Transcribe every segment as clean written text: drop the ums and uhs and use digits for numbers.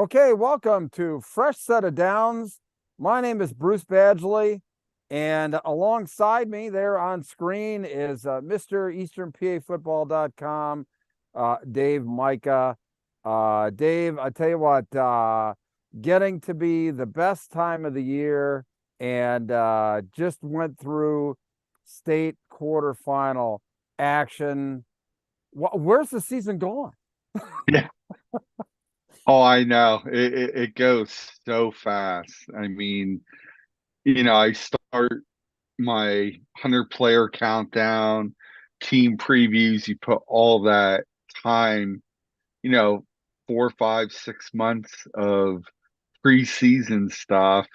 Okay, welcome to Fresh Set of Downs. My name is Bruce Badgley, and alongside me there on screen is Mr. EasternPAFootball.com, Dave Micah. Dave, I tell you what, getting to be the best time of the year and just went through state quarterfinal action. Where's the season going? Yeah. Oh, I know. It goes so fast. I mean, I start my 100 player countdown, team previews, you put all that time, you know, 4, 5, 6 months of preseason stuff.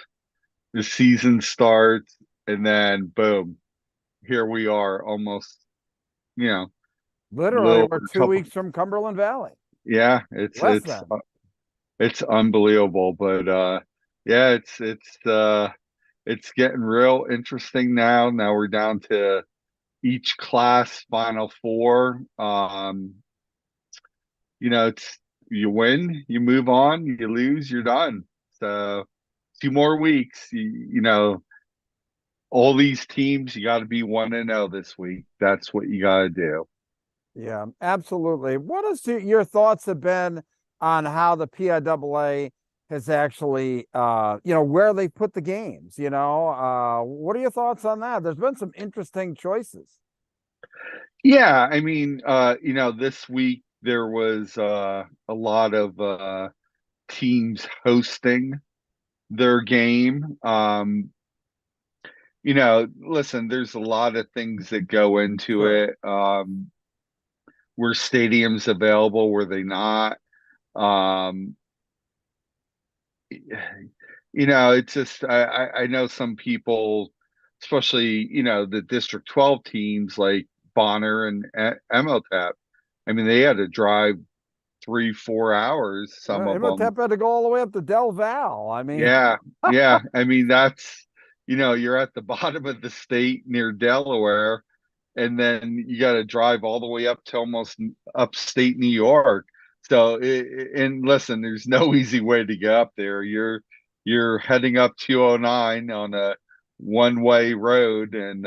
The season starts, and then boom, here we are almost, you know, Literally, little we're over a two couple. weeks from Cumberland Valley. Yeah, Less than. it's unbelievable, but yeah, it's getting real interesting now. Now we're down to each class final four. It's you win, you move on, you lose, you're done. So 2 more weeks. All these teams, you got to be 1-0 this week. That's what you got to do. Yeah, absolutely. What is your thoughts have been on how the PIAA has actually, where they put the games? What are your thoughts on that? There's been some interesting choices. Yeah, I mean, this week there was a lot of teams hosting their game. Listen, there's a lot of things that go into Sure. it. Were stadiums available? Were they not? Um, it's just I know some people, especially the District 12 teams like Bonner and Emotep. I mean, they had to drive 3, 4 hours, some of them. Imhotep had to go all the way up to Del Val. I mean, Yeah, yeah. I mean, you're at the bottom of the state near Delaware, and then you got to drive all the way up to almost upstate New York. So, and listen, there's no easy way to get up there. You're heading up 209 on a one-way road, and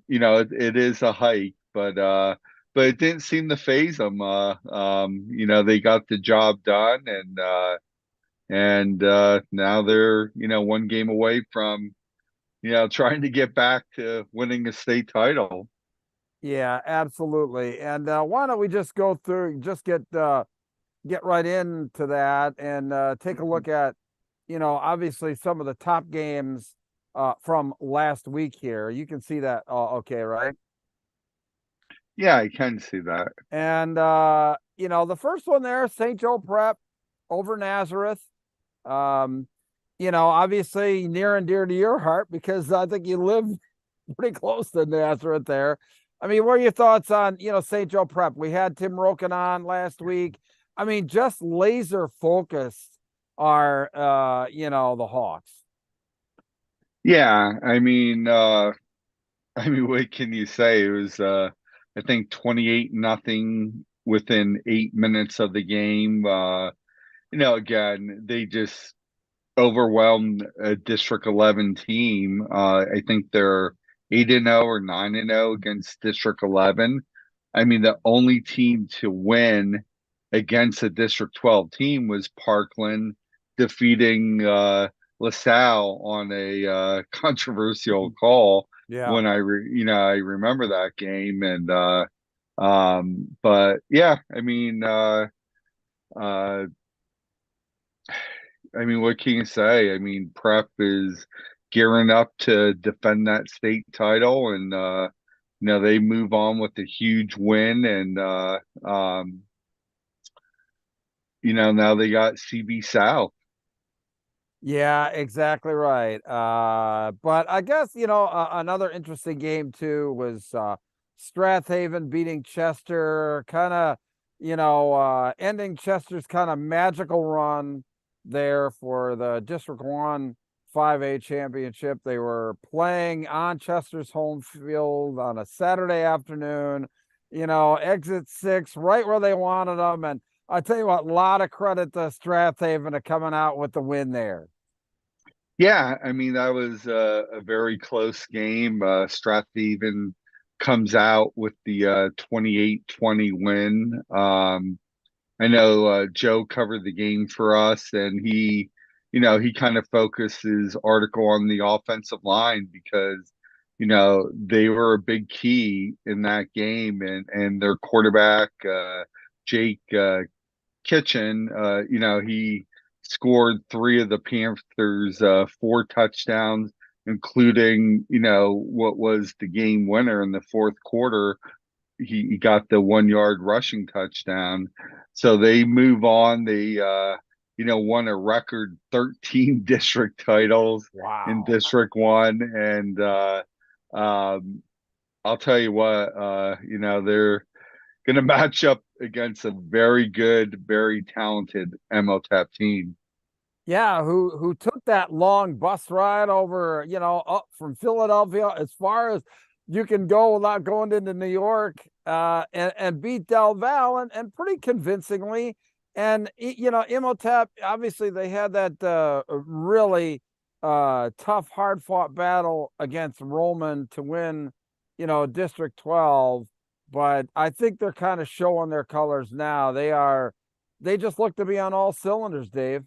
it is a hike, but it didn't seem to phase them. They got the job done, and now they're one game away from trying to get back to winning a state title. yeah, absolutely. And why don't we just go through, just get right into that and take a look at, obviously some of the top games from last week here. You can see that. Oh, okay, right? Yeah, I can see that. And the first one there, St. Joe Prep over Nazareth. Um, obviously near and dear to your heart because I think you live pretty close to Nazareth there. I mean, what are your thoughts on, St. Joe Prep? We had Tim Roken on last week. I mean, just laser focused are the Hawks. Yeah, I mean, what can you say? It was I think 28-0 within 8 minutes of the game. Again, they just overwhelmed a District 11 team. I think they're 8-0 or 9-0 against District 11. I mean, the only team to win against a District 12 team was Parkland defeating LaSalle on a controversial call. Yeah. When I remember that game, and but yeah, uh, what can you say? I mean, Prep is gearing up to defend that state title, and they move on with a huge win, and now they got CB South. Yeah, exactly right. But I guess, another interesting game too was Strathaven beating Chester, kind of, ending Chester's kind of magical run there for the District 1 5A championship. They were playing on Chester's home field on a Saturday afternoon, exit 6, right where they wanted them. And I tell you what, a lot of credit to Strathaven to coming out with the win there. Yeah, I mean that was a very close game. Strathaven comes out with the 28-20 win. I know Joe covered the game for us, and he kind of focused his article on the offensive line because, they were a big key in that game, and their quarterback, Jake Kitchen, he scored three of the Panthers' four touchdowns, including, what was the game winner in the fourth quarter. He got the 1 yard rushing touchdown. So they move on. They won a record 13 district titles in Wow. District One. And I'll tell you what, they're gonna match up against a very good, very talented MOTAP team. Yeah, who took that long bus ride over, up from Philadelphia as far as you can go without going into New York, and beat Del Val and pretty convincingly. And Imhotep, obviously they had that really tough, hard fought battle against Roman to win, District 12. But I think they're kind of showing their colors now. They just look to be on all cylinders, Dave.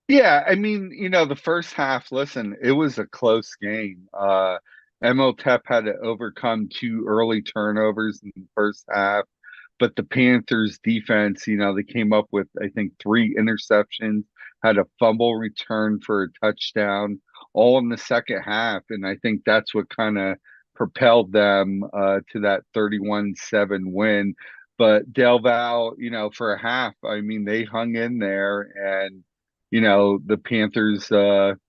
Yeah, I mean, the first half, listen, it was a close game. MOTEP had to overcome two early turnovers in the first half, but the Panthers defense, they came up with, I think, three interceptions, had a fumble return for a touchdown, all in the second half. And I think that's what kind of propelled them to that 31-7 win. But Del Val, for a half, I mean, they hung in there, and the Panthers, their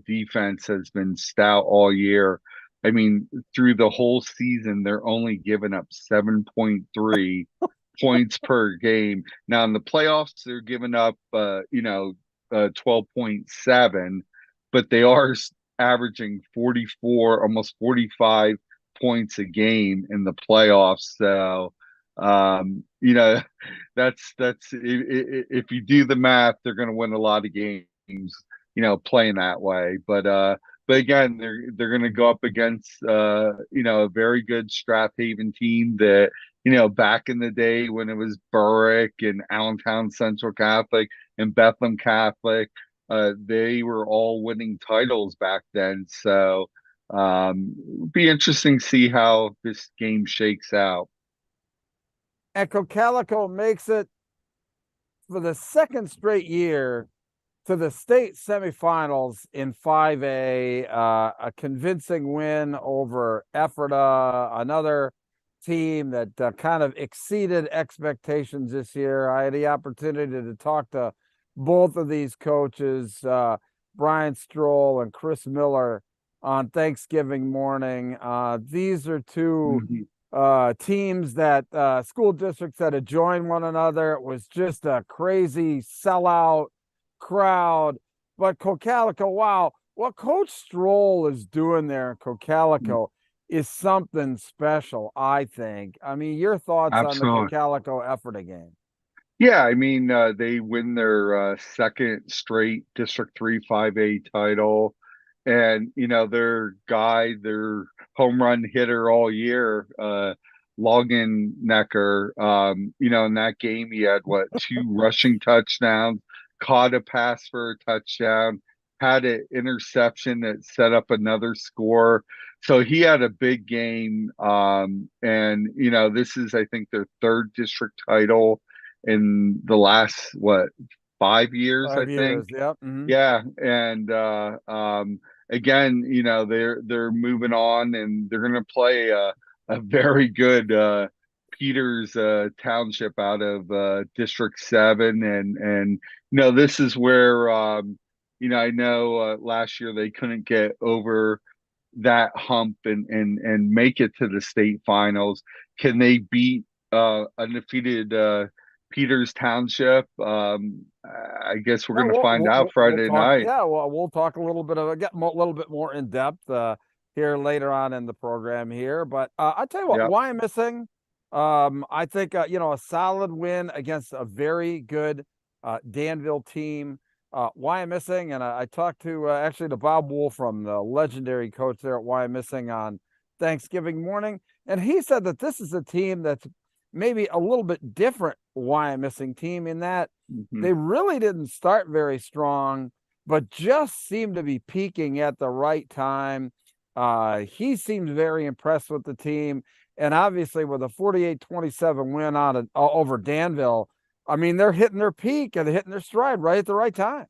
defense has been stout all year. I mean, through the whole season, they're only giving up 7.3 points per game. Now in the playoffs, they're giving up, 12.7, but they are averaging 44, almost 45 points a game in the playoffs. So, that's if you do the math, they're going to win a lot of games, playing that way. But again, they're going to go up against a very good Strathaven team that, back in the day when it was Berwick and Allentown Central Catholic and Bethlehem Catholic, they were all winning titles back then. So it'll be interesting to see how this game shakes out. And Cocalico makes it for the second straight year to the state semifinals in 5A, a convincing win over Ephrata, another team that kind of exceeded expectations this year. I had the opportunity to talk to both of these coaches, Brian Stroll and Chris Miller, on Thanksgiving morning. These are two teams that school districts that had joined one another. It was just a crazy sellout crowd. But Cocalico, wow, what Coach Stroll is doing there in Cocalico is something special, I think. I mean, your thoughts on the Absolutely. Cocalico Ephrata game? Yeah, I mean, they win their second straight District 3 5A title. And, their home run hitter all year, Logan Necker, in that game, he had two rushing touchdowns, caught a pass for a touchdown, had an interception that set up another score. So he had a big game. And, this is, I think, their third district title in the last, 5 years, I 5 years, think. yep. Yeah, and again, they're moving on, and they're going to play a very good Peters Township out of District 7, and this is where I know last year they couldn't get over that hump and make it to the state finals. Can they beat undefeated Peters Township? I guess we're Yeah, going to find out we'll Friday talk. night. Yeah, well, we'll talk a little bit of get a little bit more in depth here later on in the program here. But I tell you what, Yep. Wyomissing I think a solid win against a very good Danville team. Wyomissing, and I talked to actually to Bob Wool from the legendary coach there at Wyomissing on Thanksgiving morning, and he said that this is a team that's maybe a little bit different Wyomissing team in that Mm-hmm. they really didn't start very strong, but just seemed to be peaking at the right time. He seemed very impressed with the team. And obviously, with a 48-27 win on over Danville, I mean, they're hitting their peak and hitting their stride right at the right time.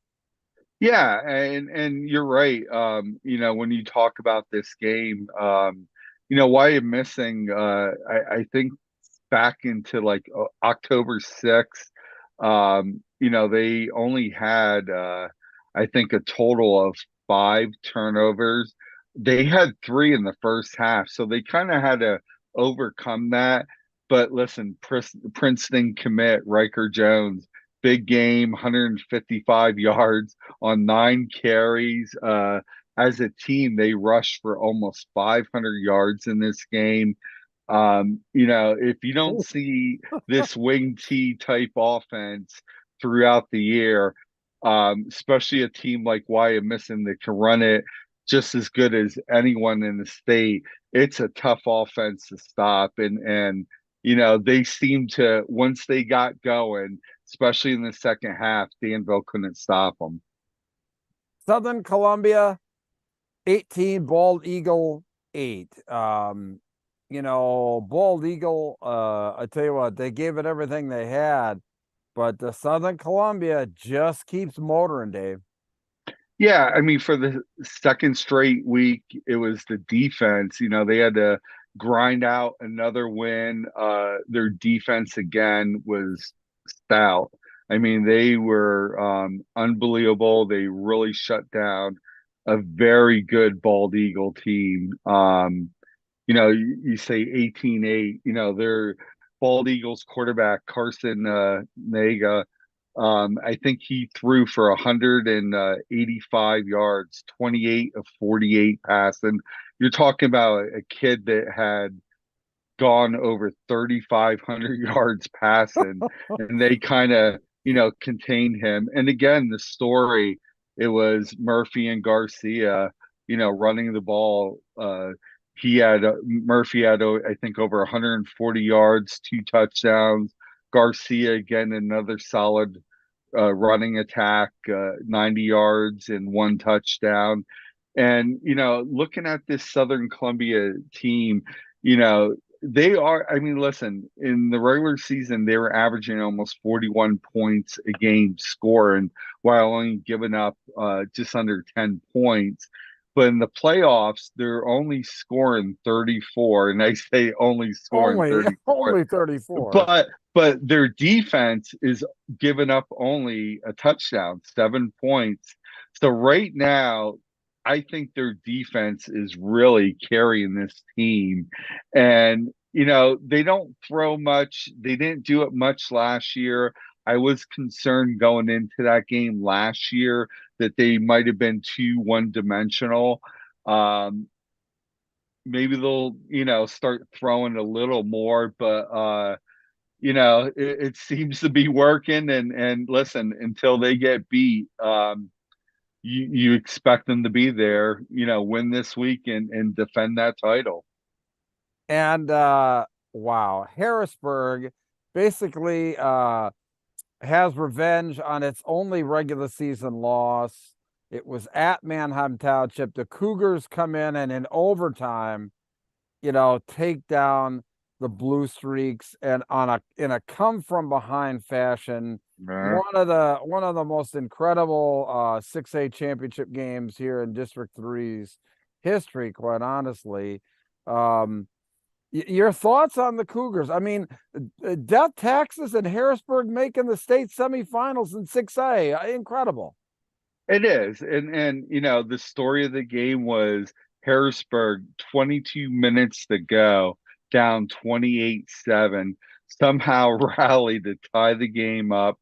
Yeah, and you're right. When you talk about this game, why you're missing, I think back into like October 6th, they only had, I think, a total of 5 turnovers. They had 3 in the first half, so they kind of had to overcome that. But listen, Princeton commit Riker Jones, big game, 155 yards on 9 carries. As a team, they rushed for almost 500 yards in this game. If you don't see this wing T type offense throughout the year, especially a team like Wyomissing that can run it just as good as anyone in the state, it's a tough offense to stop. And they seem to, once they got going, especially in the second half, Danville couldn't stop them. Southern Columbia 18, Bald Eagle 8. Bald Eagle, I tell you what, they gave it everything they had, but the Southern Columbia just keeps motoring, Dave. Yeah, I mean, for the second straight week, it was the defense. They had to grind out another win. Their defense again was stout. I mean, they were unbelievable. They really shut down a very good Bald Eagle team. You say 18-8, their Bald Eagles quarterback, Carson Naga, I think he threw for 185 yards, 28 of 48 passing. You're talking about a kid that had gone over 3,500 yards passing, and they kind of, contained him. And again, the story, it was Murphy and Garcia, running the ball. Murphy had, I think, over 140 yards, 2 touchdowns. Garcia, again, another solid running attack, 90 yards and 1 touchdown. And, looking at this Southern Columbia team, they are, I mean, listen, in the regular season, they were averaging almost 41 points a game scoring while only giving up just under 10 points. But in the playoffs, they're only scoring 34, and I say only scoring Only 34. only 34. But their defense is giving up only a touchdown, 7 points. So right now, I think their defense is really carrying this team. And, they don't throw much. They didn't do it much last year. I was concerned going into that game last year that they might have been too one-dimensional. Maybe they'll, start throwing a little more, but it seems to be working. And listen, until they get beat, you expect them to be there, win this week and defend that title. And wow, Harrisburg basically has revenge on its only regular season loss. It was at Manheim Township. The Cougars come in overtime, take down the Blue Streaks and in a come from behind fashion. One of the most incredible 6A championship games here in District 3's history, quite honestly. Your thoughts on the Cougars? I mean, death taxes and Harrisburg making the state semifinals in 6A. Incredible. It is. And the story of the game was Harrisburg, 22 minutes to go, down 28-7, somehow rallied to tie the game up.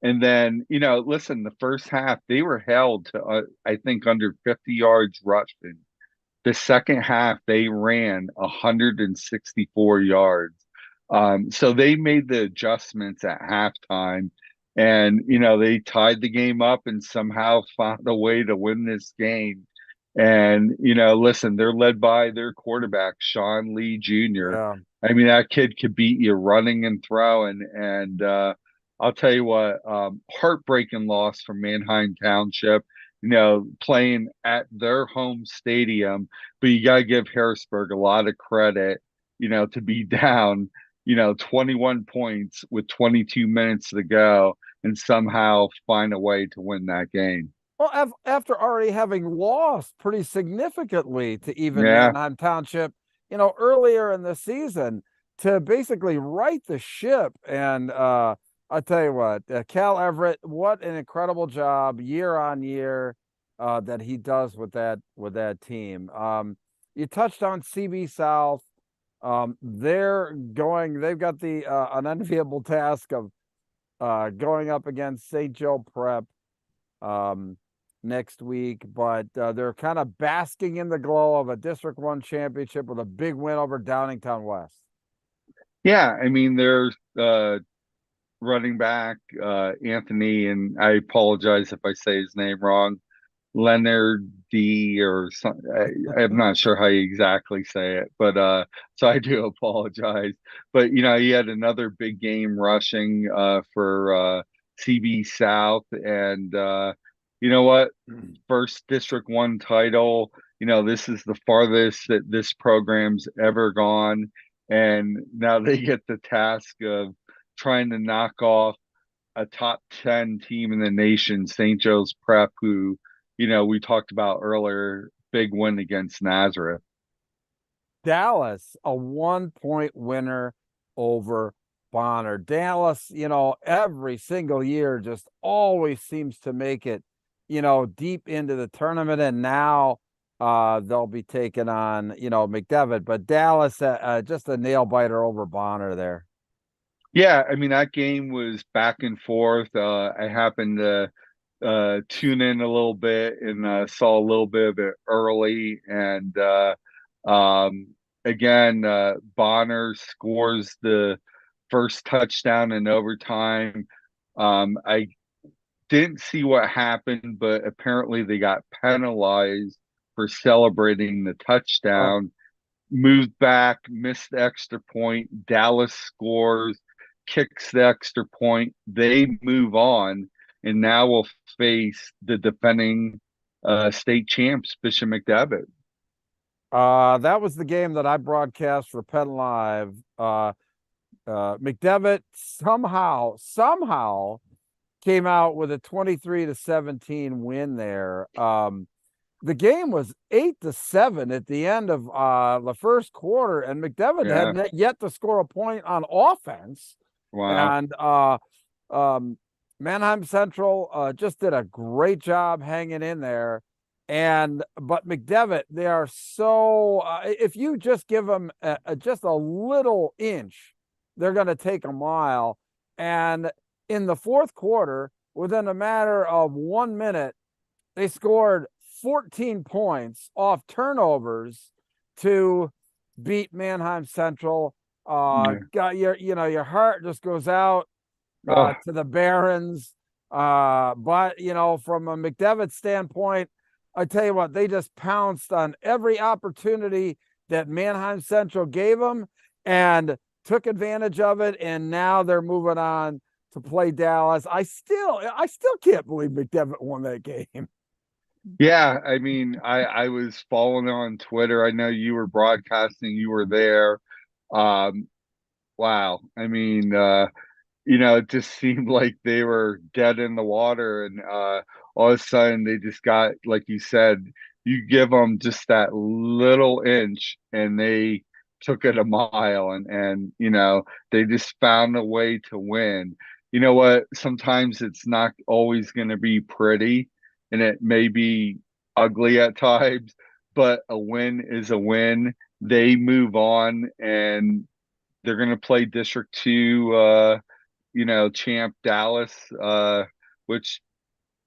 And then, listen, the first half, they were held to, I think, under 50 yards rushing. The second half, they ran 164 yards. So they made the adjustments at halftime, and they tied the game up and somehow found a way to win this game. And listen, they're led by their quarterback, Sean Lee Jr. Yeah. I mean, that kid could beat you running and throwing. And I'll tell you what, heartbreaking loss from Manheim Township. Playing at their home stadium, but you got to give Harrisburg a lot of credit. To be down 21 points with 22 minutes to go and somehow find a way to win that game. Well, after already having lost pretty significantly to even Yeah. Manheim Township, earlier in the season, to basically right the ship. And I'll tell you what, Cal Everett, what an incredible job year on year that he does with that team. You touched on CB South. They've got the an unenviable task of going up against St. Joe Prep next week, but they're kind of basking in the glow of a District 1 championship with a big win over Downingtown West. Yeah, I mean, there's running back Anthony, and I apologize if I say his name wrong, Leonard D or something. I'm not sure how you exactly say it, but so I do apologize. But he had another big game rushing for CB South, and you know what? First District 1 title. This is the farthest that this program's ever gone, and now they get the task of trying to knock off a top 10 team in the nation, St. Joe's Prep, who, we talked about earlier, big win against Nazareth. Dallas, a 1-point winner over Bonner. Dallas, every single year just always seems to make it, deep into the tournament. And now they'll be taking on, McDevitt. But Dallas, just a nail biter over Bonner there. Yeah, I mean, that game was back and forth. I happened to tune in a little bit and saw a little bit of it early. And um, again, Bonner scores the first touchdown in overtime. I didn't see what happened, but apparently they got penalized for celebrating the Oh, touchdown. Moved back, missed the extra point. Dallas scores, kicks the extra point. They move on, and now we'll face the defending state champs, Bishop McDevitt. that was the game that I broadcast for Penn Live. McDevitt somehow came out with a 23-17 win there. The game was 8-7 at the end of the first quarter, and McDevitt Yeah. had yet to score a point on offense. Wow. And Manheim Central just did a great job hanging in there. But McDevitt, they are so if you just give them just a little inch, they're going to take a mile. And in the fourth quarter, within a matter of 1 minute, they scored 14 points off turnovers to beat Manheim Central. Yeah. Got your heart just goes out Oh, to the Barons. But from a McDevitt standpoint, I tell you what, they just pounced on every opportunity that Manheim Central gave them and took advantage of it. And now they're moving on to play Dallas. I still can't believe McDevitt won that game. yeah. I mean, I was following on Twitter. I know you were broadcasting. You were there. Wow. I mean, it just seemed like they were dead in the water, and all of a sudden they just got, like you said, you give them just that little inch, and they took it a mile, and they just found a way to win. You know what? Sometimes it's not always going to be pretty, and it may be ugly at times, but a win is a win. They move on, and they're going to play District 2 champ Dallas, which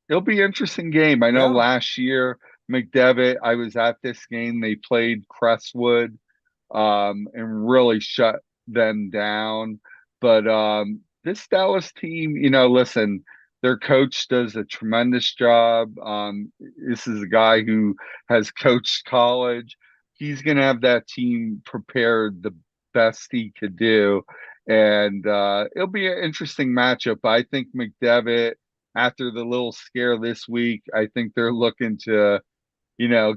it'll be an interesting game. I know Yeah. last year, McDevitt, I was at this game. They played Crestwood, and really shut them down. But this Dallas team, listen, their coach does a tremendous job. This is a guy who has coached college. He's going to have that team prepared the best he could do. And it'll be an interesting matchup. I think McDevitt, after the little scare this week, I think they're looking to,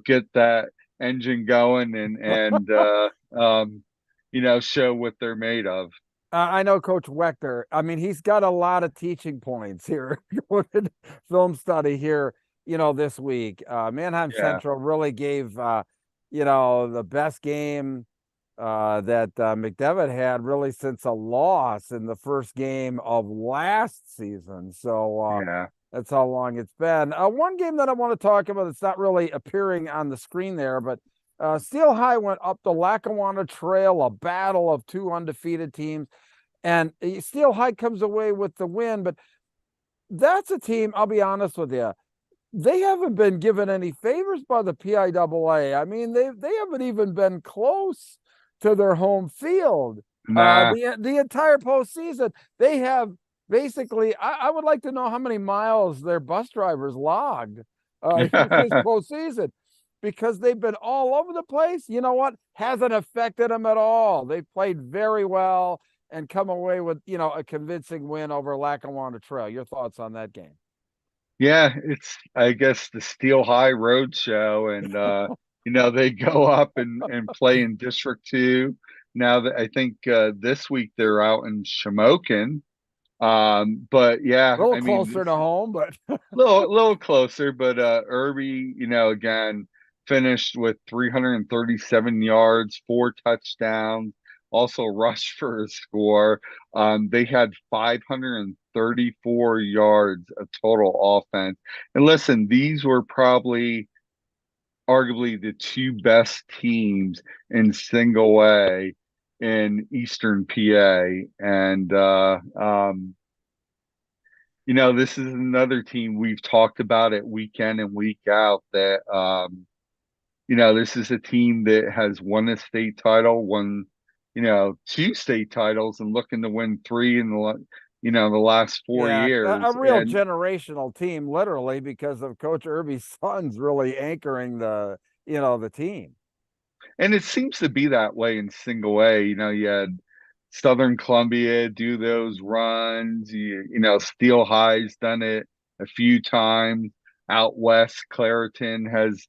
get that engine going and show what they're made of. I know Coach Wechter. I mean, he's got a lot of teaching points here. Going film study here, this week. Mannheim Yeah, Central really gave, the best game that McDevitt had really since a loss in the first game of last season. So yeah, that's how long it's been. One game that I want to talk about that's not really appearing on the screen there, but Steel High went up the Lackawanna Trail, a battle of two undefeated teams. And Steel High comes away with the win, but that's a team, I'll be honest with you, they haven't been given any favors by the PIAA. I mean, they haven't even been close to their home field. nah, The entire postseason, they have basically. I would like to know how many miles their bus drivers logged here this postseason, because they've been all over the place. You know what? Hasn't affected them at all. They've played very well and come away with a convincing win over Lackawanna Trail. Your thoughts on that game? yeah. It's I guess the Steel High Road Show, and they go up and play in District Two. Now that I think this week they're out in Shamokin. But A yeah, little I mean, closer to home, but little closer, but Irby, again, finished with 337 yards, 4 touchdowns, also rushed for a score. They had 534 yards of total offense. And listen, these were probably arguably the two best teams in single A in Eastern PA. And this is another team we've talked about it week in and week out that, this is a team that has won a state title, won, two state titles and looking to win three in the last 4 a years. real generational team, literally, because of Coach Irby's sons really anchoring the team. And it seems to be that way in single A. You had Southern Columbia do those runs. Steel High's done it a few times. Out west, Clariton has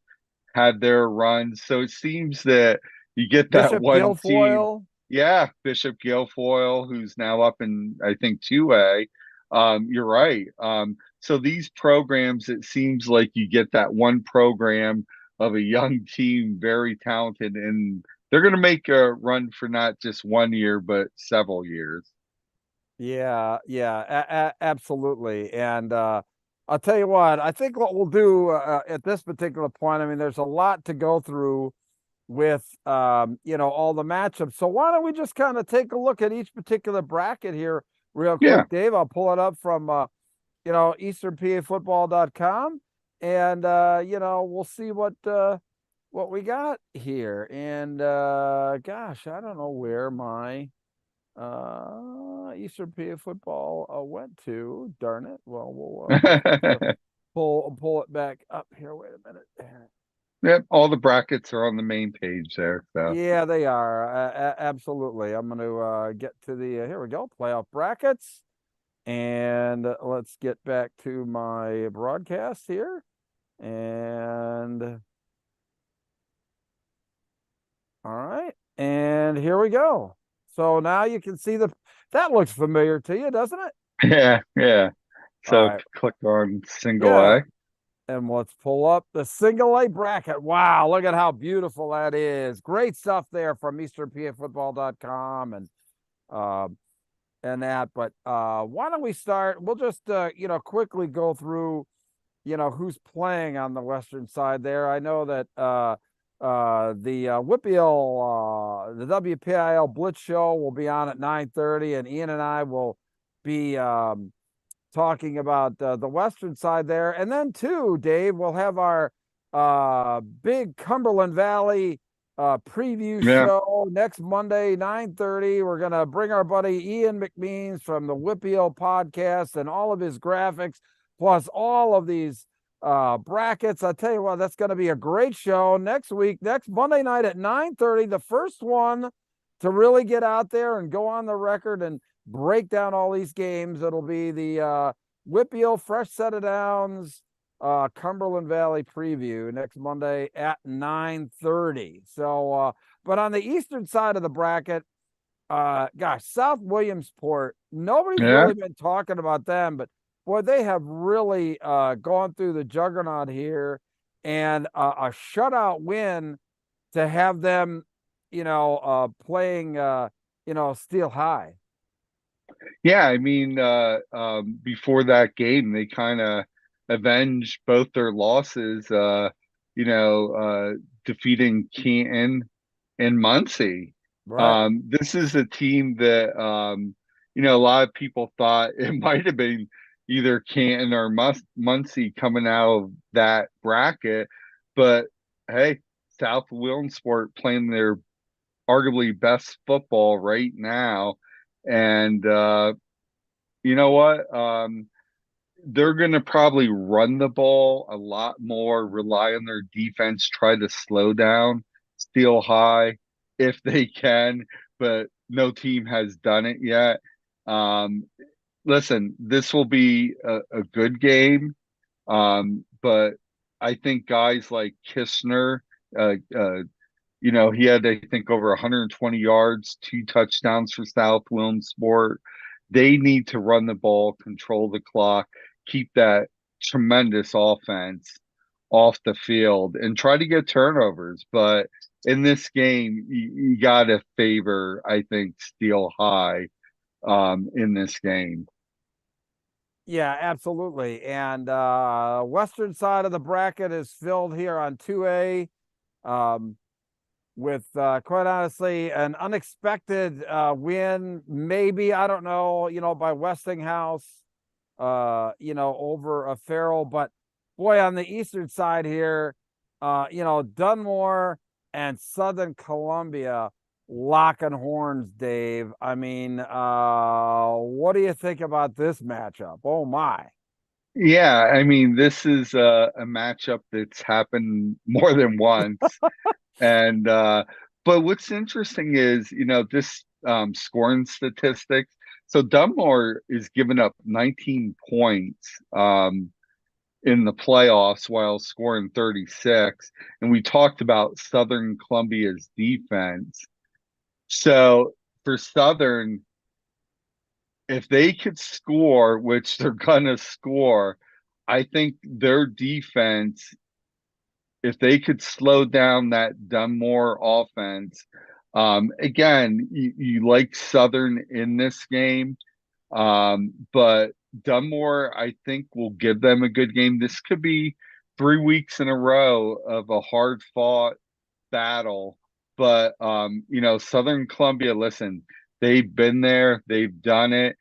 had their runs. So it seems that you get that Bishop one team. Guilfoyle. Yeah, Bishop Guilfoyle, who's now up in, I think, 2A. You're right. So these programs, it seems like you get that one program of a young team, very talented, and they're going to make a run for not just 1 year, but several years. Yeah, absolutely. And I'll tell you what, I think what we'll do at this particular point, I mean, there's a lot to go through with all the matchups. So why don't we just kind of take a look at each particular bracket here real Yeah. quick, Dave? I'll pull it up from easternpafootball.com, and we'll see what we got here. And gosh, I don't know where my Eastern PA football went to. Darn it. Well, we'll pull it back up here. Wait a minute. Yep, all the brackets are on the main page there. So Yeah, they are. Absolutely. I'm going to get to the here we go, playoff brackets. And let's get back to my broadcast here. And all right. And here we go. So now you can see that looks familiar to you, doesn't it? yeah, yeah. All So right. click on single Yeah. A. And let's pull up the single A bracket. Wow, look at how beautiful that is. Great stuff there from easternpafootball.com and that. But why don't we start? We'll just quickly go through who's playing on the western side there. I know that the Whitfield the WPIL Blitz show will be on at 9:30, and Ian and I will be talking about the western side there. And then too, Dave, we'll have our big Cumberland Valley preview Yeah. show next Monday, 9:30. We're gonna bring our buddy Ian McMeans from the WPIAA podcast and all of his graphics, plus all of these brackets. I tell you what, that's gonna be a great show next week, next Monday night at 9:30. The first one to really get out there and go on the record and break down all these games. It'll be the WPIAA Fresh Set of Downs Cumberland Valley preview next Monday at 9:30. So but on the eastern side of the bracket, gosh, South Williamsport, nobody's Yeah. really been talking about them, but boy, they have really gone through the juggernaut here, and a shutout win to have them, playing Steel High. Yeah, I mean, before that game, they kind of avenged both their losses, defeating Canton and Muncie. Right. This is a team that, a lot of people thought it might have been either Canton or Muncie coming out of that bracket. But hey, South Williamsport playing their arguably best football right now. And you know what? They're going to probably run the ball a lot more, rely on their defense, try to slow down, steal high if they can, but no team has done it yet. Um, Listen, this will be a good game, but I think guys like Kistner, uh, uh, he had, I think, over 120 yards, 2 touchdowns for South Williamsport. They need to run the ball, control the clock, keep that tremendous offense off the field, and try to get turnovers. But in this game, you got to favor, I think, Steel High in this game. Yeah, absolutely. And western side of the bracket is filled here on 2A. With quite honestly an unexpected win, maybe, I don't know, by Westinghouse, over a Farrell. But boy, on the eastern side here, Dunmore and Southern Columbia locking horns, Dave. I mean, what do you think about this matchup? Oh my. Yeah, I mean, this is a matchup that's happened more than once. And but what's interesting is, this scoring statistics. So Dunmore is giving up 19 points in the playoffs while scoring 36. And we talked about Southern Columbia's defense. So for Southern, if they could score, which they're gonna score, I think their defense, if they could slow down that Dunmore offense, again, you like Southern in this game, but Dunmore, I think, will give them a good game. This could be 3 weeks in a row of a hard fought battle. But Southern Columbia, listen, they've been there, they've done it.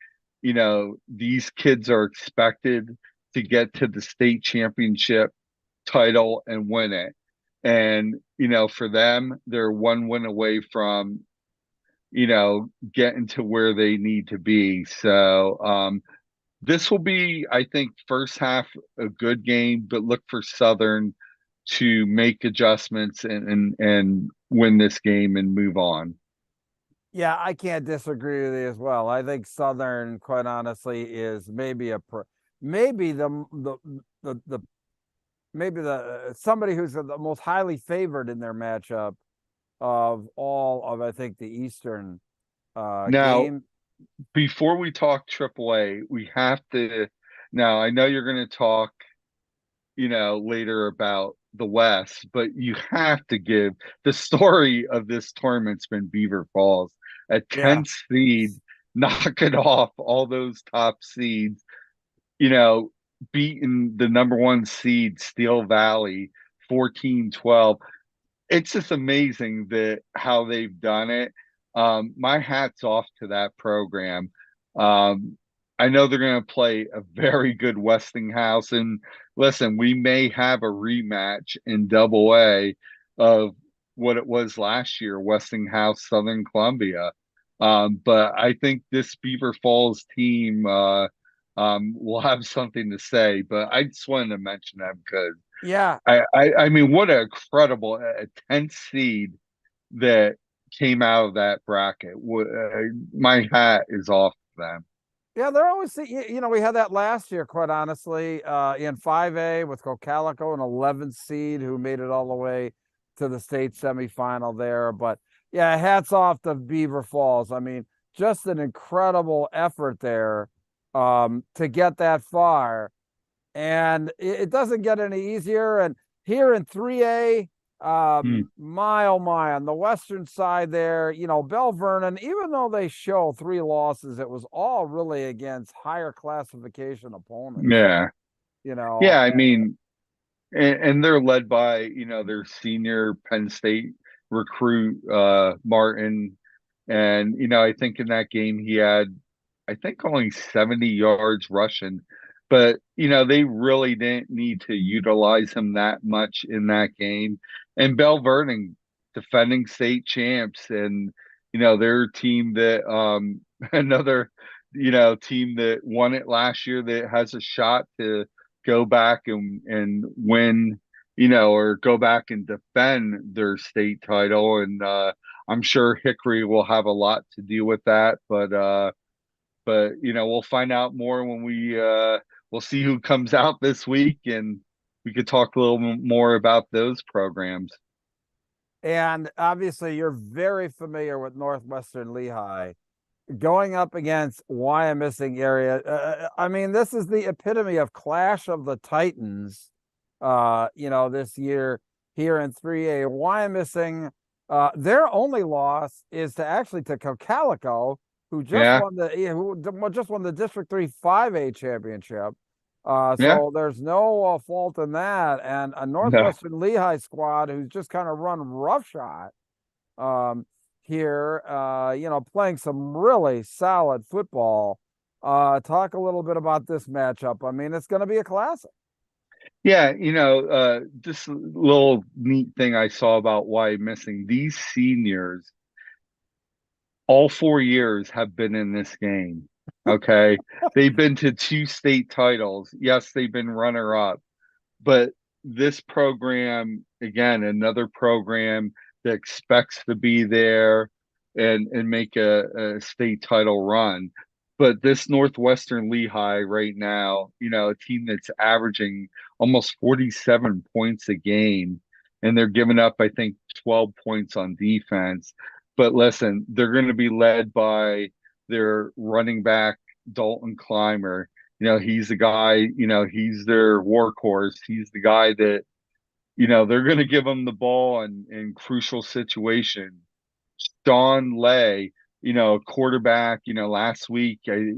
These kids are expected to get to the state championship title and win it. And, for them, they're one win away from, getting to where they need to be. So this will be, I think, first half a good game, but look for Southern to make adjustments and win this game and move on. Yeah, I can't disagree with you as well. I think Southern, quite honestly, is maybe maybe the maybe the somebody who's the most highly favored in their matchup of all of, I think, the Eastern Now, game. before we talk AAA, we have to. Now, I know you're going to talk, later about the West, but you have to give the story of this tournament's been Beaver Falls, a Yeah. 10th seed, knocking off all those top seeds, you know, beating the number one seed, Steel Valley, 14-12. It's just amazing that how they've done it. My hat's off to that program. Um, I know they're going to play a very good Westinghouse, and listen, we may have a rematch in Double A of what it was last year, Westinghouse, Southern Columbia. But I think this Beaver Falls team will have something to say. But I just wanted to mention them because Yeah, I mean, what an incredible, a 10th seed that came out of that bracket. My hat is off to them. yeah, they're always we had that last year, quite honestly, in 5A with Cocalico, an 11th seed who made it all the way to the state semifinal there. But yeah, hats off to Beaver Falls. I mean, just an incredible effort there to get that far. And it doesn't get any easier. And here in 3A, Hmm. my oh my, on the western side there, Bell Vernon, even though they show 3 losses, it was all really against higher classification opponents, Yeah. Yeah. I and mean, and they're led by, their senior Penn State recruit, Martin. And, I think in that game he had, I think only 70 yards rushing, but, they really didn't need to utilize him that much in that game. And Bell Vernon, defending state champs, and, their team that, another, team that won it last year that has a shot to go back and win, or go back and defend their state title. And I'm sure Hickory will have a lot to do with that. But we'll find out more when we'll see who comes out this week, and we could talk a little more about those programs. obviously you're very familiar with Northwestern Lehigh going up against Wyomissing area. I mean, this is the epitome of Clash of the Titans. This year here in 3A, Wyomissing. Their only loss is to Cocalico, who just Yeah, won the District 3 5A championship. yeah, So there's no fault in that, and a no. Northwestern Lehigh squad who's just kind of run roughshod. Um, Here, playing some really solid football. Talk a little bit about this matchup. I mean, it's going to be a classic. Yeah, just a little neat thing I saw about why missing these seniors all 4 years have been in this game. Okay. They've been to 2 state titles. Yes, they've been runner up, but this program, again, another program that expects to be there and make a state title run. But this Northwestern Lehigh right now, a team that's averaging almost 47 points a game, and they're giving up, I think, 12 points on defense. But listen, they're going to be led by their running back, Dalton Clymer. He's the guy, he's their workhorse. He's the guy that, they're going to give him the ball in crucial situations. Sean Lay, quarterback, last week, I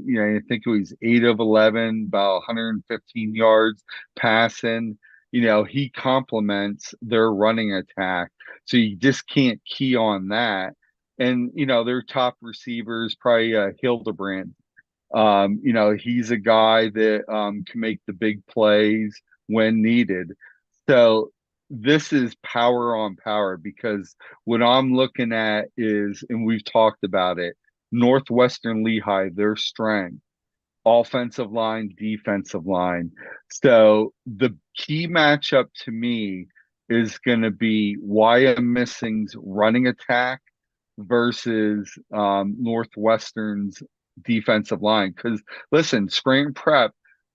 think it was 8 of 11, about 115 yards passing. He complements their running attack. So you just can't key on that. And, their top receivers, probably Hildebrand. He's a guy that can make the big plays when needed. So this is power on power, because what I'm looking at is, and we've talked about it, Northwestern Lehigh, their strength, offensive line, defensive line. So the key matchup to me is going to be Wyomissing's running attack versus Northwestern's defensive line. Because listen, Scranton Prep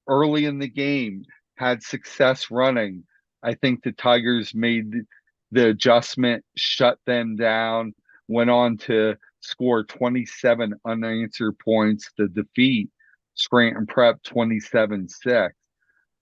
early in the game had success running. I think the Tigers made the adjustment, shut them down, went on to score 27 unanswered points to defeat Scranton Prep 27-6.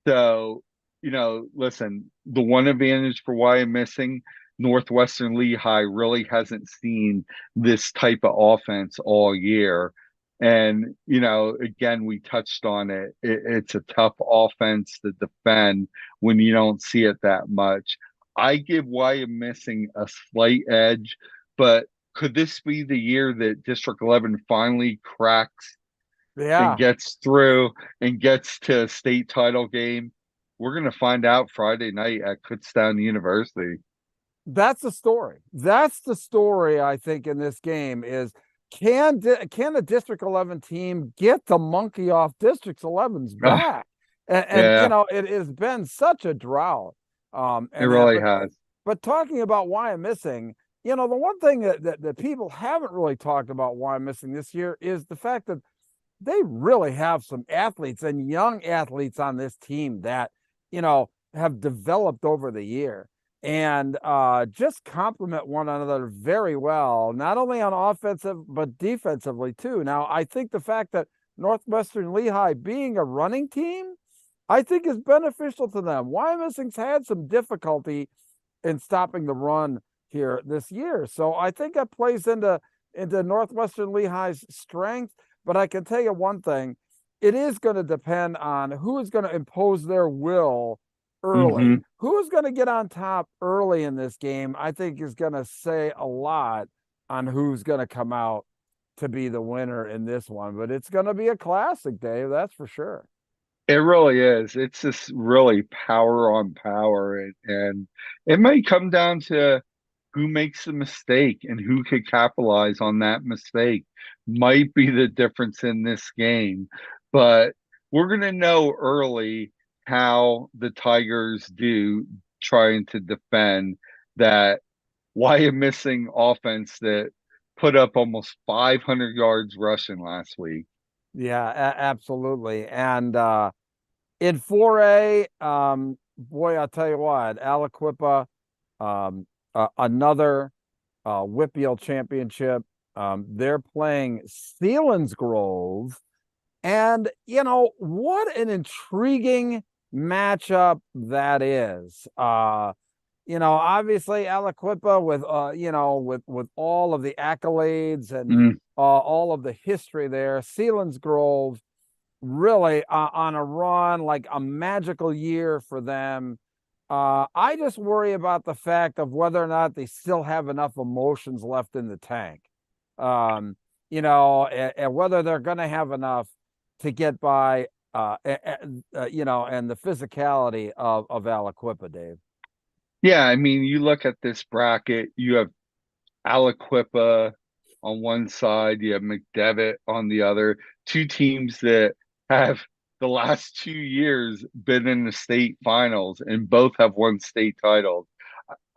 So, listen, the one advantage for Wyomissing, Northwestern Lehigh really hasn't seen this type of offense all year. And, again, we touched on it's a tough offense to defend when you don't see it that much. I give Wyomissing a slight edge, but could this be the year that District 11 finally cracks and Yeah. gets through and gets to a state title game? We're going to find out Friday night at Kutztown University. That's the story. That's the story, I think, in this game is can the District 11 team get the monkey off District 11's back? And Yeah, it has been such a drought. it And that, really has. but talking about why I'm missing, the one thing that people haven't really talked about why I'm missing this year is the fact that they really have some athletes and young athletes on this team that, have developed over the year and just complement one another very well, not only on offensive, but defensively too. Now, I think the fact that Northwestern Lehigh being a running team, I think is beneficial to them. Wyoming's had some difficulty in stopping the run here this year. So I think that plays into Northwestern Lehigh's strength. But I can tell you one thing, it is going to depend on who is going to impose their will early. Hmm. Who is going to get on top early in this game, I think is going to say a lot on who's going to come out to be the winner in this one. But it's going to be a classic, Dave, that's for sure. It really is. It's just really power on power, and it might come down to who makes the mistake and who could capitalize on that mistake. Might be the difference in this game, but we're going to know early how the Tigers do trying to defend that why missing offense that put up almost 500 yards rushing last week. Yeah, absolutely. And in 4A, boy, I'll tell you what, Aliquippa, another Whitfield championship. They're playing Selinsgrove. And, what an intriguing matchup that is. Obviously Aliquippa with, with all of the accolades and Mm. all of the history there. Selinsgrove really on a run, like a magical year for them. I just worry about the fact of whether or not they still have enough emotions left in the tank. And whether they're going to have enough to get by, and the physicality of Aliquippa, Dave. Yeah, I mean, you look at this bracket, you have Aliquippa on one side, you have McDevitt on the other, two teams that have the last 2 years been in the state finals and both have won state titles.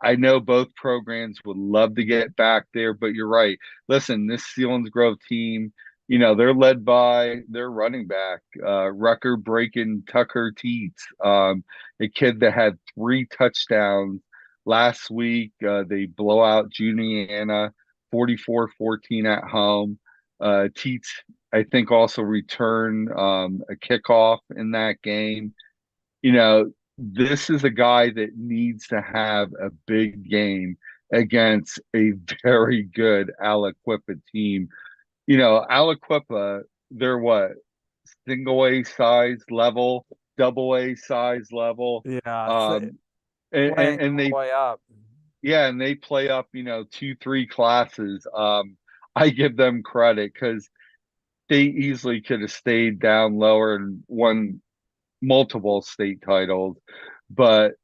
I know both programs would love to get back there, but you're right. Listen, this Selinsgrove team, they're led by their running back, record breaking Tucker Teets, a kid that had 3 touchdowns last week. They blow out Juniana 44-14 at home. Teets, I think, also returned a kickoff in that game. This is a guy that needs to have a big game against a very good Aliquippa team. Aliquippa, they're what, single A size level, double A size level. Yeah, Um, playing and all the they, way up. yeah, and they play up, 2, 3 classes. I give them credit because they easily could have stayed down lower and won multiple state titles. But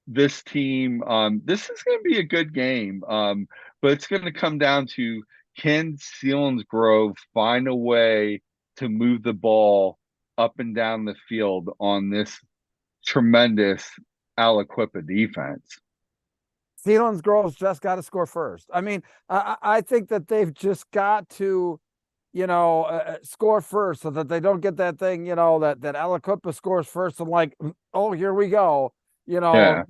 this team, this is going to be a good game. But it's going to come down to can Selinsgrove find a way to move the ball up and down the field on this tremendous Aliquippa defense. Selinsgrove's just got to score first. I mean, I think that they've just got to, score first so that they don't get that thing, that Aliquippa scores first and like, oh, here we go. Yeah.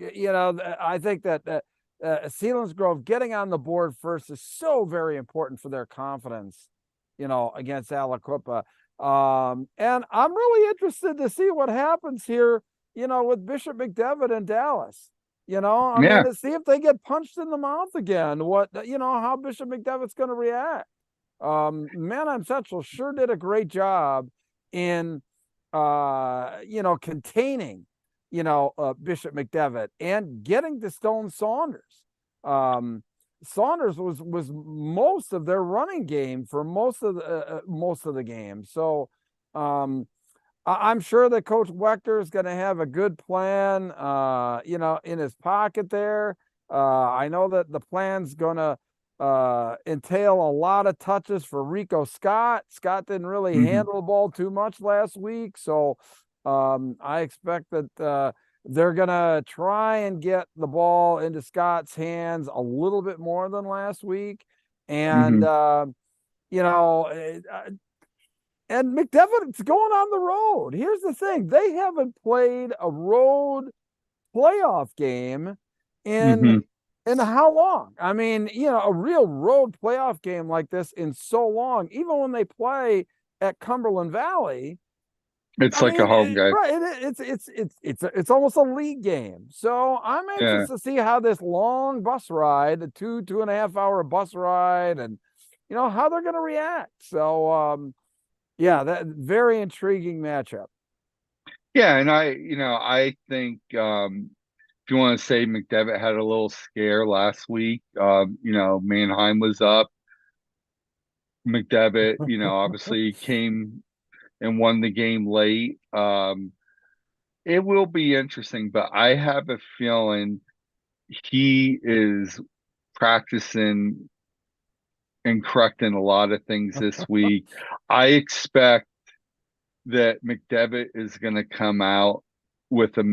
I think that Selinsgrove getting on the board first is so very important for their confidence, against Aliquippa. And I'm really interested to see what happens here, with Bishop McDevitt in Dallas. I mean, Yeah. to see if they get punched in the mouth again, how Bishop McDevitt's going to react. Manheim Central sure did a great job in, containing, Bishop McDevitt and getting to Stone Saunders. Saunders was most of their running game for most of the game. So, I'm sure that Coach Wechter is going to have a good plan, in his pocket there. I know that the plan's gonna entail a lot of touches for Rico Scott. Scott didn't really Hmm. handle the ball too much last week, so I expect that they're gonna try and get the ball into Scott's hands a little bit more than last week, and Hmm. you know, and McDevitt's going on the road. Here's the thing: they haven't played a road playoff game in Hmm. how long? I mean, a real road playoff game like this in so long, even when they play at Cumberland Valley. It's I like a mean, home game. right? It's almost a league game. So I'm anxious Yeah. to see how this long bus ride, a 2.5 hour bus ride, and how they're going to react. So yeah, that very intriguing matchup. Yeah, and I think if you want to say McDevitt had a little scare last week, Mannheim was up. McDevitt, obviously came and won the game late. It will be interesting, but I have a feeling he is practicing and correcting a lot of things this week. I expect that McDevitt is going to come out with a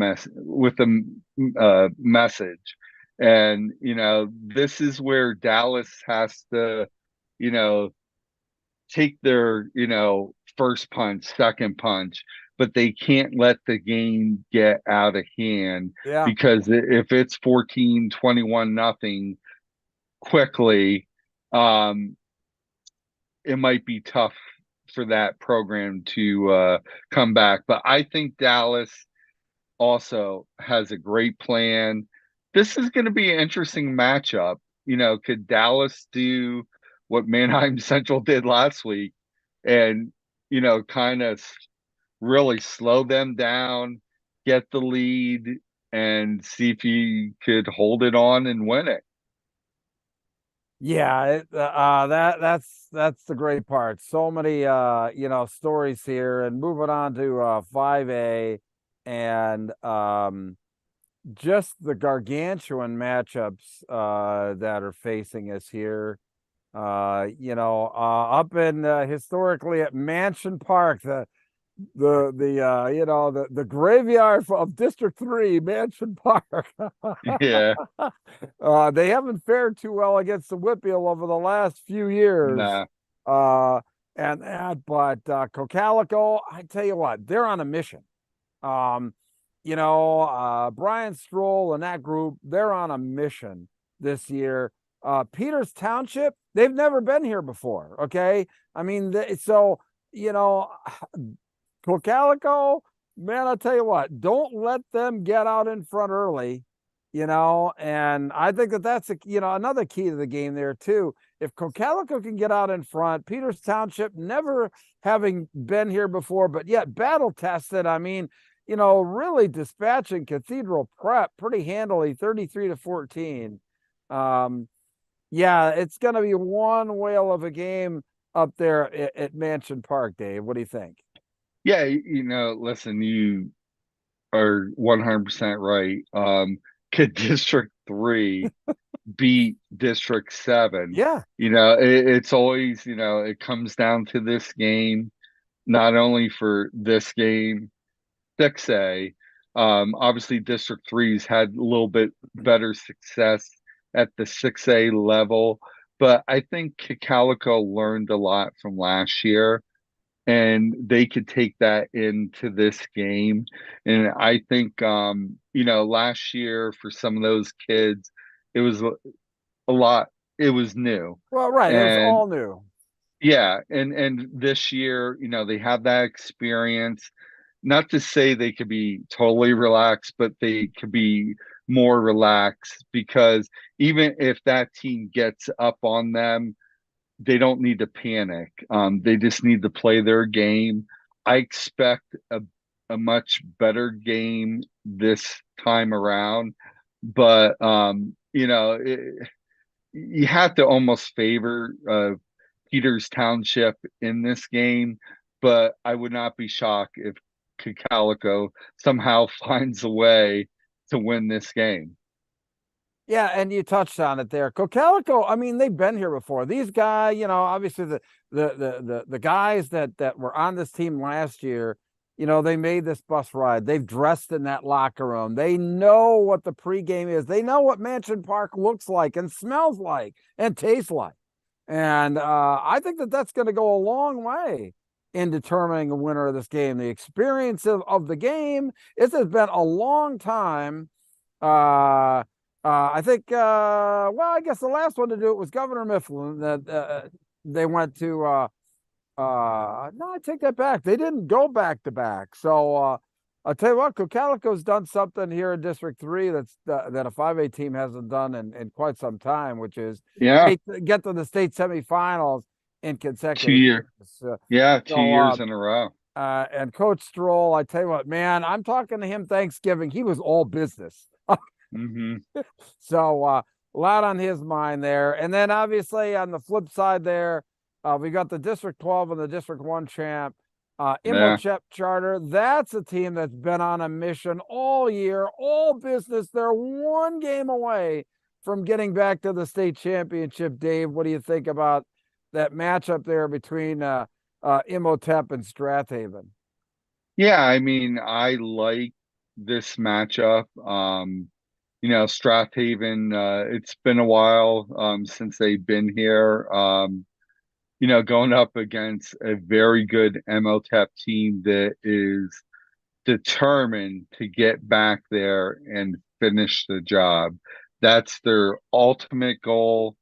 message, and this is where Dallas has to, you know, take their first punch, second punch, but they can't let the game get out of hand Yeah. because if it's 14-21 nothing quickly, um, it might be tough for that program to come back. But I think Dallas also has a great plan. This is going to be an interesting matchup. Could Dallas do what Mannheim Central did last week and, kind of really slow them down, get the lead, and see if he could hold it on and win it? Yeah, that's the great part. So many stories here, and moving on to 5A, and just the gargantuan matchups that are facing us here. Up in historically at Mansion Park, the graveyard of District 3, Mansion Park. Yeah, They haven't fared too well against the Whitfield over the last few years. nah, Uh, and that, but Cocalico, I tell you what, they're on a mission. Um, Brian Stroll and that group, they're on a mission this year. Peters Township, they've never been here before. Okay. I mean, so, you know, Cocalico, man, I'll tell you what, don't let them get out in front early, and I think that's another key to the game there too. If Cocalico can get out in front, Peters Township, never having been here before, but yet battle tested. I mean, really dispatching Cathedral Prep pretty handily, 33-14. Um, yeah, it's going to be one whale of a game up there at Mansion Park, Dave. What do you think? yeah. Listen, you are 100% right. Could District 3 beat District 7? Yeah. It's always, it comes down to this game, not only for this game, 6A. Obviously, District 3's had a little bit better success at the 6A level, but I think Calico learned a lot from last year and they could take that into this game. And I think, last year for some of those kids, it was a lot, it was new. Well, right. It was And all new. yeah, and this year, they have that experience. Not to say they could be totally relaxed, but they could be more relaxed because even if that team gets up on them, they don't need to panic. They just need to play their game. I expect a much better game this time around, but you have to almost favor Peters Township in this game. But I would not be shocked if Calico somehow finds a way to win this game. Yeah, and you touched on it there. Cocalico, I mean, they've been here before. These guys, obviously the guys that were on this team last year, they made this bus ride. They've dressed in that locker room. They know what the pregame is. They know what Mansion Park looks like and smells like and tastes like. And I think that's going to go a long way in determining a winner of this game. The experience of the game. It has been a long time. I think, well, I guess the last one to do it was Governor Mifflin. That they went to. No, I take that back. They didn't go back to back. So I'll tell you what, Cocalico's done something here in District 3 that a 5A team hasn't done in quite some time, which is Yeah, get to the state semifinals in two consecutive year. years. Yeah, two So years in a row. and Coach Stroll, I tell you what, man, I'm talking to him Thanksgiving. He was all business. Hmm. So a lot on his mind there. And then obviously on the flip side there, we got the District 12 and the District 1 champ. Yeah. Imhotep Charter, that's a team that's been on a mission all year, all business. They're one game away from getting back to the state championship. Dave, what do you think about that matchup there between Imhotep and Strathaven? Yeah, I mean, I like this matchup. Strathaven, it's been a while since they've been here. Going up against a very good MLTEP team that is determined to get back there and finish the job. That's their ultimate goal.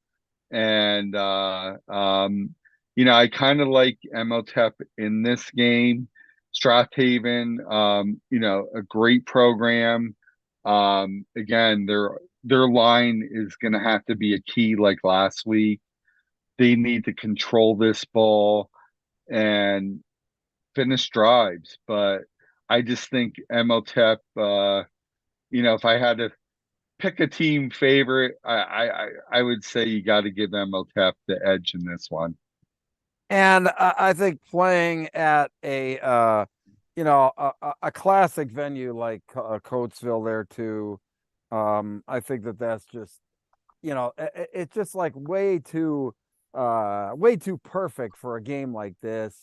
And I kind of like MLTEP in this game. Strathaven, a great program. Again, their line is going to have to be a key like last week. They need to control this ball and finish drives. But I just think MLTEP, if I had to pick a team favorite, I would say you got to give MLTEP the edge in this one. And I think playing at a classic venue like Coatesville there too, I think that's just, it's just like way too perfect for a game like this.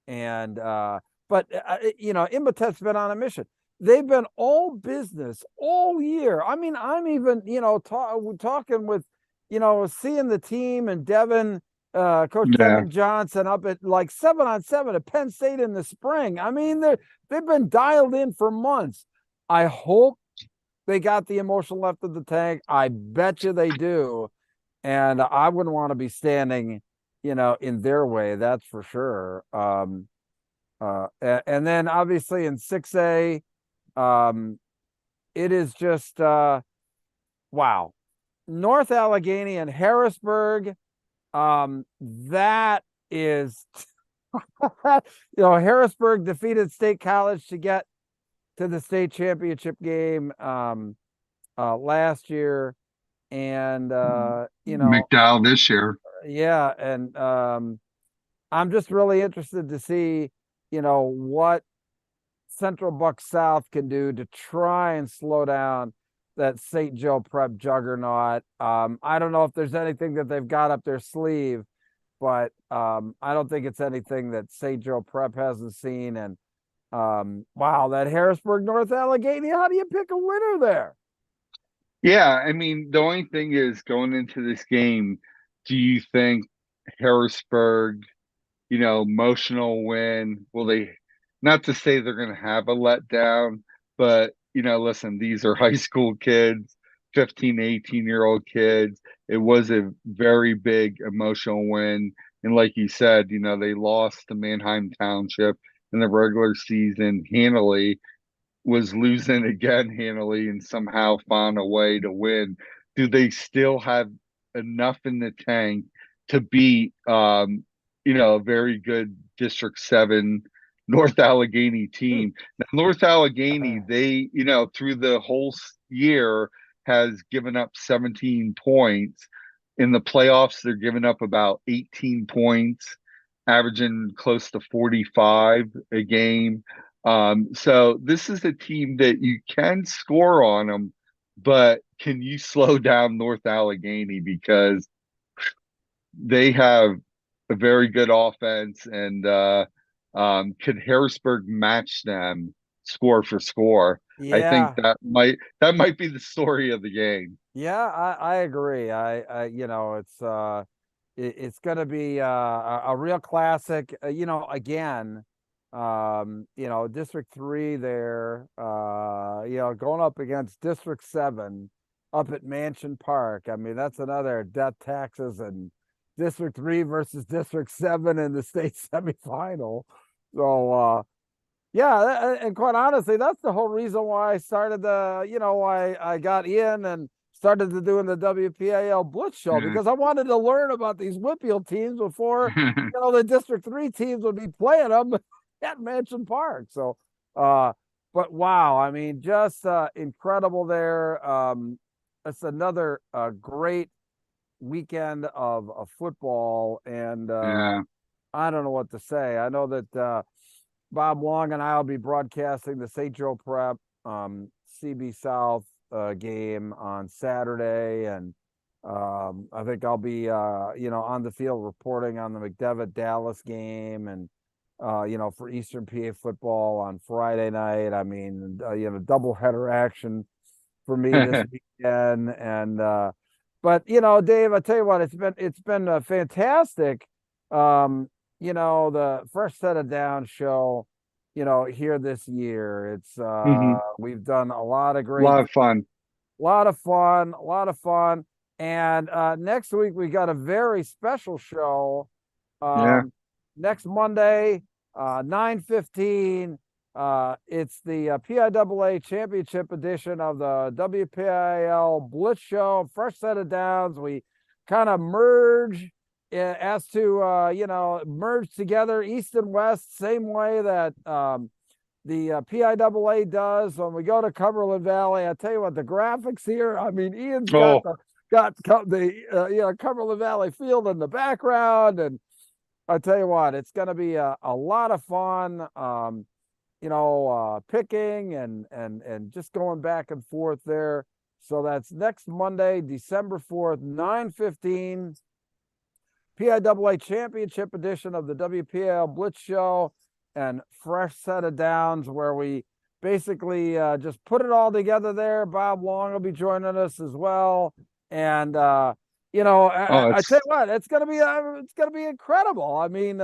And but Imhotep's been on a mission. They've been all business all year. I mean, I'm even talking with seeing the team and Coach Yeah. Devin Johnson up at like 7-on-7 at Penn State in the spring. I mean, they've been dialed in for months. I hope they got the emotion left of the tank. I bet you they do. And I wouldn't want to be standing, in their way. That's for sure. And then obviously in 6A, it is just wow. North Allegheny and Harrisburg. That is Harrisburg defeated State College to get to the state championship game last year. And McDowell this year. yeah, and I'm just really interested to see, what Central Buck South can do to try and slow down that St. Joe Prep juggernaut. I don't know if there's anything that they've got up their sleeve, but I don't think it's anything that St. Joe Prep hasn't seen. And wow, that Harrisburg North Allegheny, how do you pick a winner there? Yeah, I mean, the only thing is going into this game, do you think Harrisburg, emotional win? Will they, not to say they're going to have a letdown, but, listen, these are high school kids, 15, 18-year-old kids. It was a very big emotional win. And like you said, they lost to Manheim Township in the regular season handily, was losing again handily, and somehow found a way to win. Do they still have enough in the tank to beat a very good District 7 North Allegheny team? Now, North Allegheny, they, through the whole year has given up 17 points. In the playoffs, they're giving up about 18 points, averaging close to 45 a game. So this is a team that you can score on them, but can you slow down North Allegheny, because they have a very good offense, and could Harrisburg match them score for score? I think Yeah. that might be the story of the game. Yeah, I agree. It's going to be a real classic. Again, District 3 there, going up against District 7 up at Mansion Park. I mean, that's another death taxes, and District 3 versus District 7 in the state semifinal. So, yeah, and quite honestly, that's the whole reason why I started why I got in and started to doing the WPAL Blitz show, Yeah. because I wanted to learn about these Whitfield teams before, the District 3 teams would be playing them at Mansion Park. So, but wow, I mean, just incredible there. It's another great weekend of football, and Yeah. I don't know what to say. I know that Bob Long and I will be broadcasting the St. Joe Prep CB South game on Saturday, and I think I'll be on the field reporting on the McDevitt Dallas game, and for Eastern PA football on Friday night. I mean, double header action for me this weekend, and but Dave, I tell you what, it's been fantastic. The first set of down show, here this year. It's Hmm. we've done a lot of A great, lot of fun. a lot of fun. And next week we got a very special show. Yeah. Um, Next Monday, 9:15. It's the PIAA Championship edition of the WPIL Blitz Show. Fresh set of downs. We kind of merge as to merge together East and West, same way that the PIAA does when we go to Cumberland Valley. I tell you what, the graphics here. I mean, Ian's got Oh, the Cumberland Valley field in the background, and I tell you what, it's going to be a lot of fun. Picking and just going back and forth there. So that's next Monday, December 4th, 9:15. PIAA Championship edition of the WPL Blitz Show, and fresh set of downs where we basically just put it all together there. Bob Long will be joining us as well, and oh, I tell you what, it's gonna be incredible. I mean,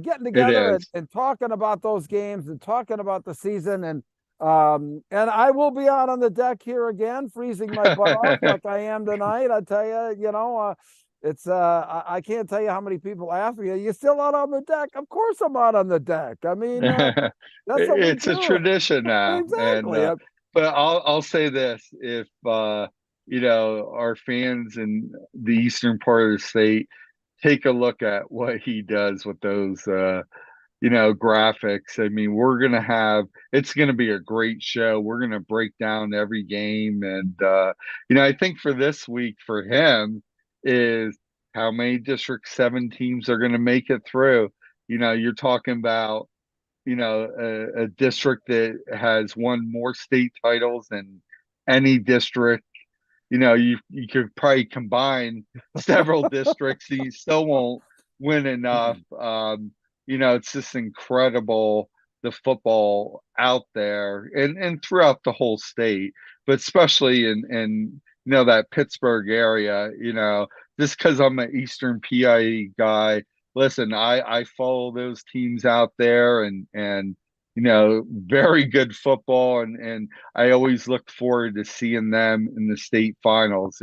getting it together is. and talking about those games and talking about the season, and I will be out on the deck here again, freezing my butt off like I am tonight. I tell you, it's I can't tell you how many people ask me, "Are you still out on the deck?" Of course I'm out on the deck. I mean, that's what we It's a do. tradition now, and Exactly. but I'll say this: if our fans in the eastern part of the state take a look at what he does with those graphics. I mean, it's gonna be a great show. We're gonna break down every game, and I think for this week for him is how many District 7 teams are gonna make it through. You're talking about a district that has won more state titles than any district. You could probably combine several districts and you still won't win enough. It's just incredible, the football out there and throughout the whole state, but especially in that Pittsburgh area. Just because I'm an Eastern PIE guy, listen, I follow those teams out there, and very good football, and I always look forward to seeing them in the state finals.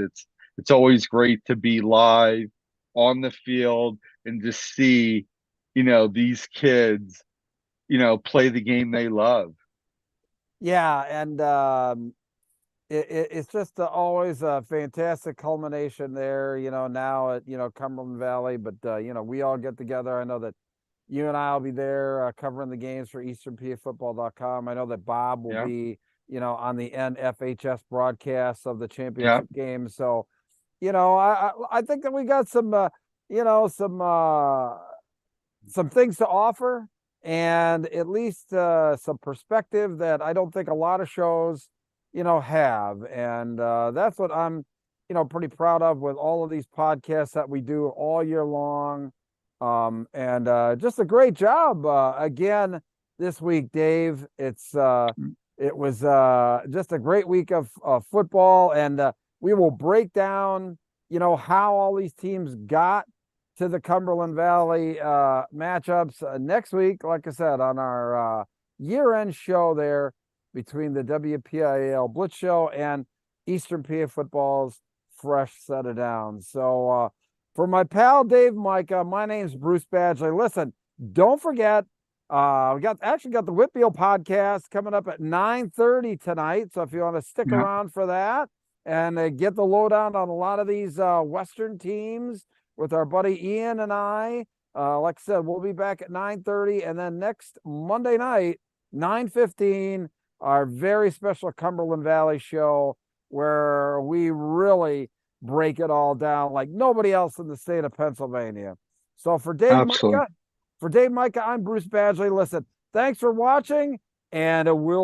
It's always great to be live on the field and to see, these kids, play the game they love. Yeah, and it's just always a fantastic culmination there. Now at Cumberland Valley, but we all get together. I know that you and I will be there covering the games for EasternPAFootball.com. I know that Bob will Yeah. be on the NFHS broadcast of the Yeah. championship game. So I think that we got some you know some things to offer, and at least some perspective that I don't think a lot of shows have. And that's what I'm, pretty proud of with all of these podcasts that we do all year long. And just a great job again this week, Dave. It was just a great week of football, and we will break down, how all these teams got to the Cumberland Valley matchups next week. Like I said, on our year-end show there between the WPIAL Blitz Show and Eastern PA Football's Fresh Set of Downs. So for my pal Dave Micah, my name's Bruce Badgley. Listen, don't forget, we got the Whitfield podcast coming up at 9:30 tonight. So if you want to stick Yeah. around for that and get the lowdown on a lot of these Western teams with our buddy Ian and I, like I said, we'll be back at 9:30, and then next Monday night, 9:15, our very special Cumberland Valley show where we really break it all down like nobody else in the state of Pennsylvania. So for Dave Absolutely. Micah, I'm Bruce Badgley. Listen, thanks for watching, and we'll